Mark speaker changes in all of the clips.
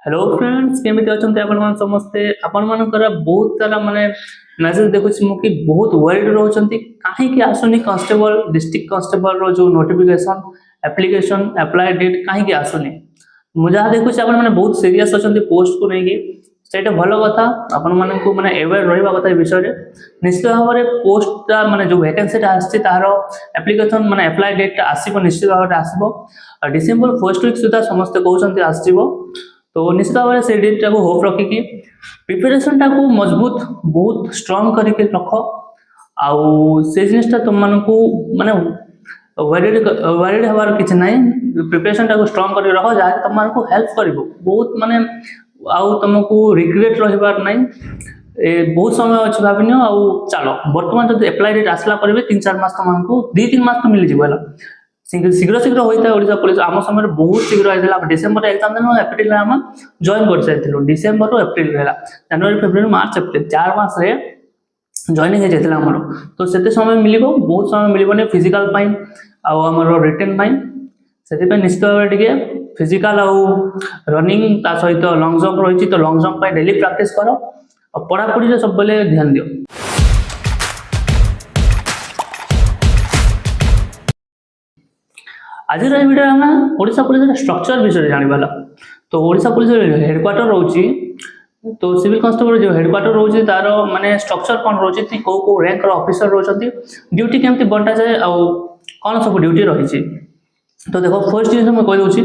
Speaker 1: Hello friends केमिति अछंते आपण मान समस्ते आपण मानकर बहुत सारा माने मैसेज देखुछि मु कि बहुत वरीड रहउछंती काहे कि आसुनी कांस्टेबल डिस्ट्रिक्ट कांस्टेबल रो जो नोटिफिकेशन एप्लीकेशन अप्लाई डेट काहे कि आसुनी मु जहा देखुछि आपण माने बहुत सीरियस अछंती पोस्ट को नै कि सेटा भलो कथा आपण मानकु माने अवेयर रहिबा कथा ए विषय रे निश्चित भाव रे पोस्ट माने जो वैकेंसी ता आछि तारो एप्लीकेशन माने अप्लाई डेट आसीबो निश्चित भाव रे आसीबो डिसेंबर फर्स्ट वीक सुधा समस्त कहउछंती आसीबो तो निश्चित भाव में से डेट को होप रखिकी प्रिपरेशन टाक मजबूत बहुत स्ट्रांग करके रख आउ से जिनटा तुम मानक माने वरीड हबार किसी ना प्रिपरेशन टाक स्ट्रांग कर रख जहाँ तुम मानक हेल्प कर बहुत माने आउ तुमको रिग्रेट रही ना बहुत समय अच्छे भाविन आउ चलो बर्तमान जो एप्लाई डेट आसला पर 3-4 मास तुमको 2-3 मास तो मिल जाए शीघ्र शीघ्र होता है ओडिशा पुलिस आम समय बहुत शीघ्र होता डिसेंबर एग्जाम देन एप्रिल आम जॉइन कर सारी डिसेंबर रू एप्रिल है जनवरी फेब्रुआरी मार्च एप्रिल 4 मास रे जॉइनिंग हो जाता आमर तो से समय मिल बहुत समय मिलने फिजिकल आम रिटर्न से निश्चित भाव टे फिजिकल आउ रनिंग ता सहित लंग जंप रही तो लंग जंप डेली प्रैक्टिस कर और पढ़ापढ़ी सब बेले ध्यान दियो। आज वीडियो आम ओडिशा पुलिस स्ट्रक्चर विषय जाना तो ओडिशा पुलिस हेडक्वार्टर रोची तो सिविल कांस्टेबल जो हेडक्वार्टर रोची तार माने स्ट्रक्चर कौन रोची कौ कौ रैंक ऑफिसर रोचंती ड्यूटी केमती बंटा जाए आउ कौन सब ड्यूटी रही तो देखो फर्स्ट जिन मैं कही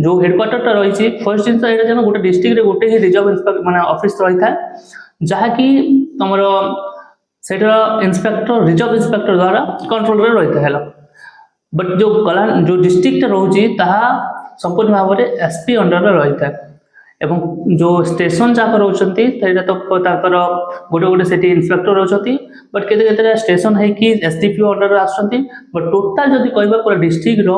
Speaker 1: जो हेडक्वार्टर रही फर्स्ट जिन यहाँ गोटे डिस्ट्रिक्ट गोटे ही रिजर्व इंस्पेक्टर माने ऑफिस रही था जहाँकि तुम से इंस्पेक्टर रिजर्व इंस्पेक्टर द्वारा कंट्रोल रही है बट जो डिस्ट्रिक्ट रोची संपूर्ण भाव में एसपी अंडर रही है एवं जो स्टेशन जहाँ रोचती तो गोटे गोटे से इंस्पेक्टर रोचती बट के स्टेशन है कि एसडीपीओ अंडर आसुँच बट टोटाल जब कह पूरा डिस्ट्रिक्ट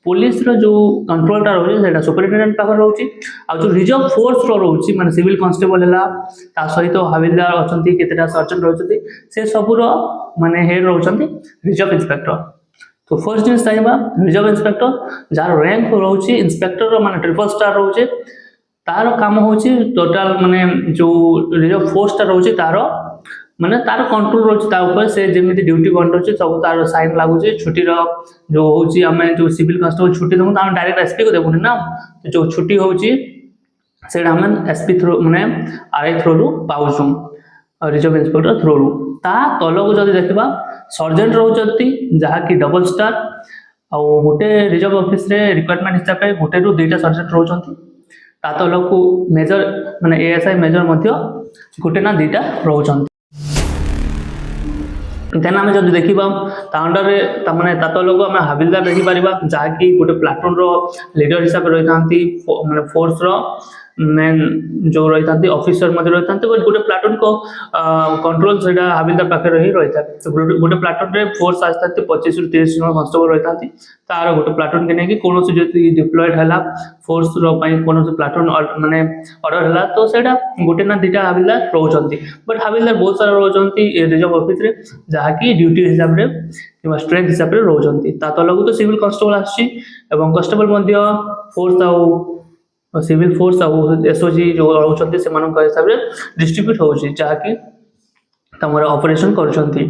Speaker 1: पुलिस जो कंट्रोलटा रोचे सुपरिटेडेंट पाखे रोचे आ जो रिजर्व फोर्स रोचे माने सिविल कांस्टेबल है सहित हाविलदार अच्छा केतेटा सर्जन रोचती से सबूर माने हेड रोचती रिजर्व इंस्पेक्टर तो फर्स्ट जिन चाहिए रिजर्व इंस्पेक्टर जार रैंक रोचे इंस्पेक्टर माने ट्रिपल स्टार रोचे तार काम होची टोटाल माने जो रिजर्व फोर्स टा रोचे तार माने तार कंट्रोल रोचे ता ऊपर से जेमिति ड्यूटी बंद रोचे सब तार साइन लागुचे छुट्टी रो जो होची हमें जो सिविल कांस्टेबल छुट्टी देबो ता डायरेक्ट एसपी को देबोनी ना तो जो छुट्टी होची सेडा हमें एसपी थ्रू माने आरआई थ्रू रू पाउछुम रिजर्व इंस्पेक्टर थ्रू रू ता तलो को जदी देखबा सर्जेंट रोचती जहाँ की डबल स्टार आ गोटे रिजर्व ऑफिस रे रिक्वायरमेंट हिसाब से गोटे रू 2टा सर्जेंट रोचती ता तलो को मेजर माने एएसआई मेजर मध्य गोटे ना 2टा रोचती देन आम जब देखा अंडर माने तलो को आम हाविलदार देखी पार जहाँकि गोटे प्लाटून रो लीडर हिसाब से रही था माने फोर्स रो मेन जो रही था ऑफिसर मध्य रही था बट गोटे प्लाटून को कंट्रोल से हाविलदार पाखे रही था तो गोटे प्लाटून रे फोर्स आसता 25 ରୁ 30 जन कांस्टेबल रही था तार गोटे प्लाटून के नहीं कौन जो डिप्लॉयड है फोर्स कौन प्लाटून माने ऑर्डर है तो सेटा गोटे ना 2टा हाविलदार रोचंती बट हाविलदार बहुत सारा रोचंती रिजर्व ऑफिस रे जहाँकि ड्यूटी हिसाब से कि स्ट्रेंथ हिसाब से रोचंती ता तलकू तो सिविल कांस्टेबल आसी एवं कांस्टेबल मध्य फोर्स आउ सिविल फोर्स आउ एसओजी जो रोचंती से हिसाब से डिस्ट्रीब्यूट होची जहाँकि तमर ऑपरेशन करछंती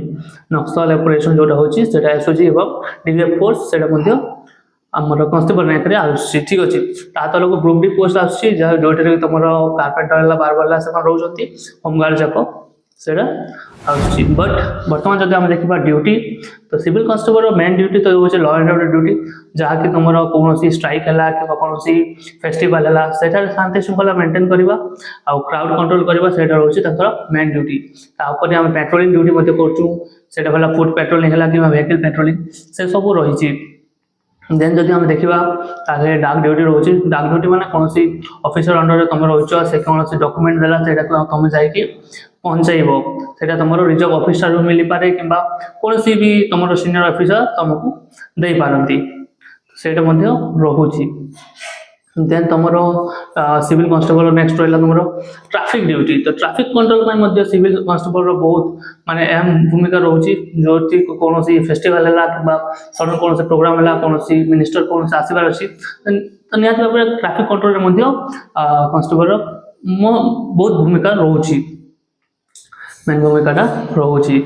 Speaker 1: नक्सल ऑपरेशन जोटा होची सेटा एसओजी एवं डीवीएफ फोर्स सेटा मध्य आमर कांस्टेबल रैंक रे आउची ठीक अछि ता तलको ग्रुप डी पोस्ट आउची जोटे तमर कारपेंटर हला बारबाला से रोचंती होमगार्ड जाको सेटा आउची बट वर्तमान जब आम देखा ड्यूटी तो सिविल कांस्टेबल मेन ड्यूटी तो हो लॉ एंड ऑर्डर ड्यूटी जहाँ कि तुम कौन स्ट्राइक है कि कौन फेस्टिवल है सेठार शांति श्रृंखला मेंटेन करवा आ क्राउड कंट्रोल करवा सेटा रोचे मेन ड्यूटी तापर आम पेट्रोलिंग ड्यूटी करवा फुट पेट्रोलिंग है कि व्हीकल पेट्रोलिंग से सब रही देन जदि हम देखा डाक ड्यूटी रोचे डाक ड्यूटी माने कौन ऑफिसर अंडर तुम रोच से कौन डॉक्यूमेंट देला तुम जाकि पहुँचाइब से तुम रिजर्व ऑफिसर मिल पारे कि कौन भी तुम सीनियर ऑफिसर तुमको दे पारती से रोची देन तुम सिविल कांस्टेबल नेक्स्ट रहा तुम ट्रैफिक ड्यूटी तो ट्रैफिक कंट्रोल सिविल कांस्टेबल बहुत माने अहम भूमिका रोची जो कौन फेस्टिवल है कि सडन कौन प्रोग्राम है कौन मिनिस्टर कौन आसबार अच्छी तो निहाती भाव में ट्रैफिक कंट्रोल कन्स्टेबल बहुत भूमिका रोचे मेन भूमिकाटा रोचे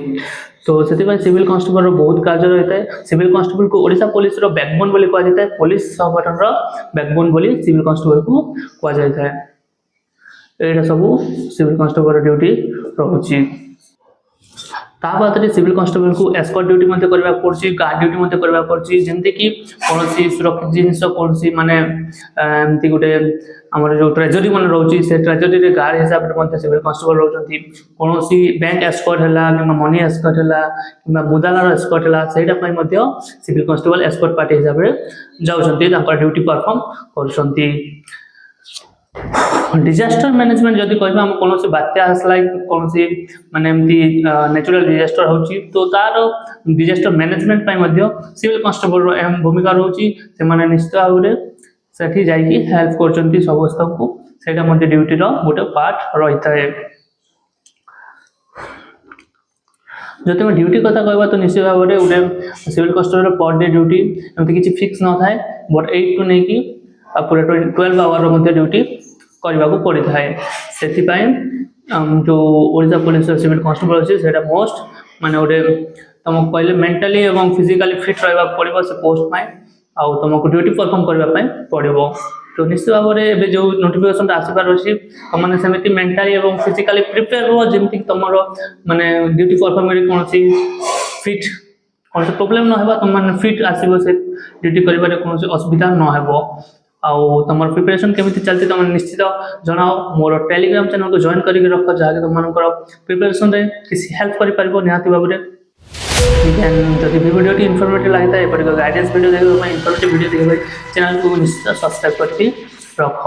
Speaker 1: तो से सिविल कन्स्टेबल बहुत कार्य रही है सिविल कन्स्टेबल को ओडिशा पुलिस रो बैकबोन बोली कहा जाता है पुलिस संगठन रो बैकबोन बोली सिविल कन्स्टेबल को कहा जाता है एटा सब सिविल कन्स्टेबल ड्यूटी रोचे बाद सिविल कन्स्टेबल को एस्कॉर्ट ड्यूटी करने पड़ी गार्ड ड्यूटी करने पड़ी जमती कि कौन सुरक्षित जिनस कौन माने एमती गोटे आमर जो ट्रेजरी मन रोचे से ट्रेजरी गार्ड हिसाब से सिविल कन्स्टेबल रोचे कौन बैंक एस्कॉर्ट है कि मनी एस्कॉर्ट है कि मुदालार एस्कॉर्ट है से सिविल कन्स्टेबल एस्कॉर्ट पार्टी हिसाब से जाऊँच ड्यूटी परफॉर्म कर डिजास्टर मैनेजमेंट जदि कहबा हम कौन बात्या आसला कौन माने एमती नेचुरल डिजास्टर होची तो तार डिजास्टर मैनेजमेंट पाई मध्य सिविल कन्स्टेबल रो अहम भूमिका रोची से माने निश्चित भाव में सेठी जाई हेल्प करचंती समस्त को सेटा मध्य ड्यूटी रो गोटे पार्ट रहिता है जब तुम ड्यूटी कथा कहबा तो निश्चित भाव में गोटे सिविल कन्स्टेबल पर डे ड्यूटी एमती किसी फिक्स न थाए बट 8 टू नहीं कि पूरा 12 आवर मध्य ड्यूटी करने को पड़ी था से जो ओडिशा पुलिस सिविल कन्स्टेबल अच्छे से मोस्ट माने गोटे तुमको कहले मेंटली और फिजिकली फिट रहा पड़ो से पोस्ट में आउ तुमको ड्यूटी परफॉर्म करने पड़ो तो निश्चित भाव में जो नोटिफिकेशन आसबार अच्छी तुमने सेमती मेंटली और फिजिकली प्रिपेयर हो जमी तुम माने ड्यूटी परफॉर्म कौन फिट कौन प्रोब्लेम न हो तुम फिट आसो से ड्यूटी कर कौन असुविधा न हो आउ तुम प्रिपरेशन केमी चलती तुम निश्चित जनाओ मोर टेलीग्राम चैनल को जॉइन करके रख जहाँकि तुम प्रिपरेशन रे किसी हेल्प कर निहाती भाव में जब वीडियो इनफॉर्मेटिव लगता है एपट गाइडेंस वीडियो देखा इनफॉर्मेटिव वीडियो देखा चैनल को निश्चित सब्सक्राइब करके रख।